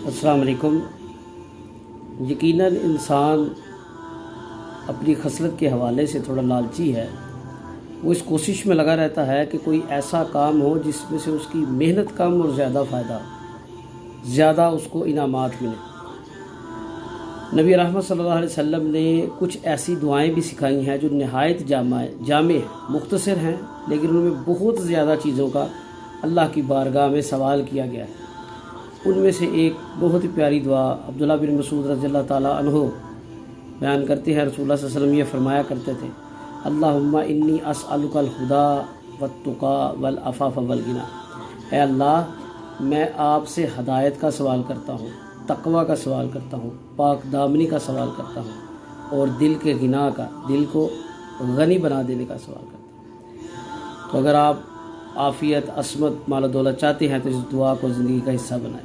अस्सलाम वालेकुम। यकीनन इंसान अपनी खसलत के हवाले से थोड़ा लालची है। वो इस कोशिश में लगा रहता है कि कोई ऐसा काम हो जिसमें से उसकी मेहनत कम और ज़्यादा फ़ायदा, ज़्यादा उसको इनामात मिले। नबी रहमत सल्लल्लाहु अलैहि वसल्लम ने कुछ ऐसी दुआएं भी सिखाई हैं जो नहायत जामे मुख्तसर हैं, लेकिन उनमें बहुत ज़्यादा चीज़ों का अल्लाह की बारगाह में सवाल किया गया है। उनमें से एक बहुत ही प्यारी दुआ अब्दुल्लाह बिन मसूद रज़ियल्लाहु ताला अन्हु बयान करते हैं। रसूलुल्लाह सल्लल्लाहु अलैहि वसल्लम ये फरमाया करते थे, अल्लाहुम्मा इन्नी अस्अलुकल हुदा वत्तुका वल अफ़ाफ़ वल गिना। ऐ अल्लाह, मैं आपसे हदायत का सवाल करता हूँ, तकवा का सवाल करता हूँ, पाक दामनी का सवाल करता हूँ और दिल के गिना का, दिल को गनी बना देने का सवाल करता हूँ। तो अगर आप आफ़ियत, असमत, माल दौलत चाहते हैं तो इस दुआ को ज़िंदगी का हिस्सा बनाएं।